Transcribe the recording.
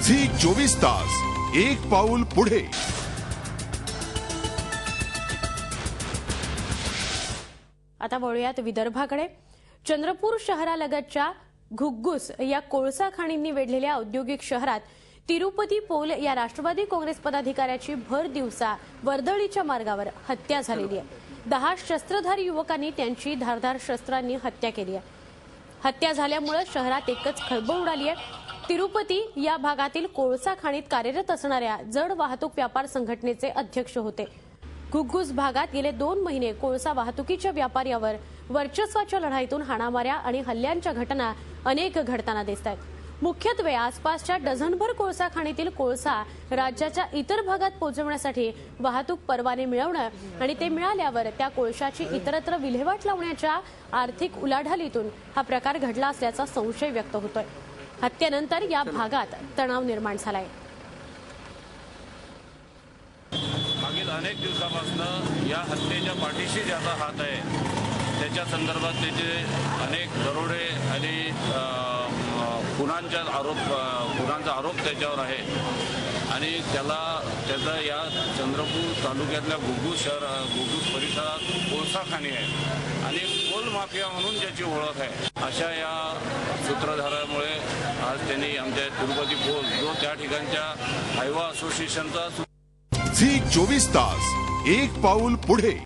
Zee 24 तास एक पाऊल पुढे। आता वळूयात विदर्भाकडे। चंद्रपूर शहरालगतच्या घुग्गुस या कोळसा खाणींनी वेढलेल्या औद्योगिक शहरात तिरुपती पोल या राष्ट्रवादी काँग्रेस पदाधिकाऱ्याची भर दिवसा वर्दळीच्या मार्गावर हत्या झालेली आहे। 10 शस्त्रधारी युवकांनी त्यांची धारदार शस्त्रांनी हत्या केली आहे। हत्या झाल्यामुळे शहरात एकच खळबळ उडाली आहे। तिरुपती या भागातील कोळसा खाणीत कार्यरत असणाऱ्या जड वाहतूक व्यापार संघटनेचे अध्यक्ष होते। घुग्गुस भागात गेले 2 महिने कोळसा वाहतुकीच्या व्यापाऱ्यावर वर्चस्वाच्या लढाईतून हाणामाऱ्या आणि हल्ल्यांच्या घटना अनेक घडताना दिसतात। मुख्यत्वे आसपासच्या डझनभर कोळसा खाणीतील कोळसा राज्याच्या इतर भागात पोहोचवण्यासाठी वाहतूक परवाने मिळवणं आणि ते मिळाल्यावर त्या कोळशाची इतरत्र विल्हेवाट लावण्याच्या आर्थिक उलाढालीतून हा प्रकार घडला असल्याचा संशय व्यक्त होतोय। हत्येनंतर या भागात तणाव निर्माण झालाय। मागील अनेक दिवसांपासून या हत्येच्या पाठीशी ज्याचा हात आहे त्याच्या संदर्भात त्याचे अनेक दरोडे आणि खुनांचा आरोप त्याच्यावर आहे आणि त्याचा या चंद्रपूर तालुक्यातल्या घुग्गुस परिसरात कोळसा खाणी आहे आणि कोल माफिया म्हणून ज्याची ओळख आहे अशा या सूत्रधारामुळे आज त्यांनी आमच्या तिरुपती पोल जो त्या ठिकाणच्या हायवा असोसिएशनचा झी 24 तास एक पाऊल पुढे।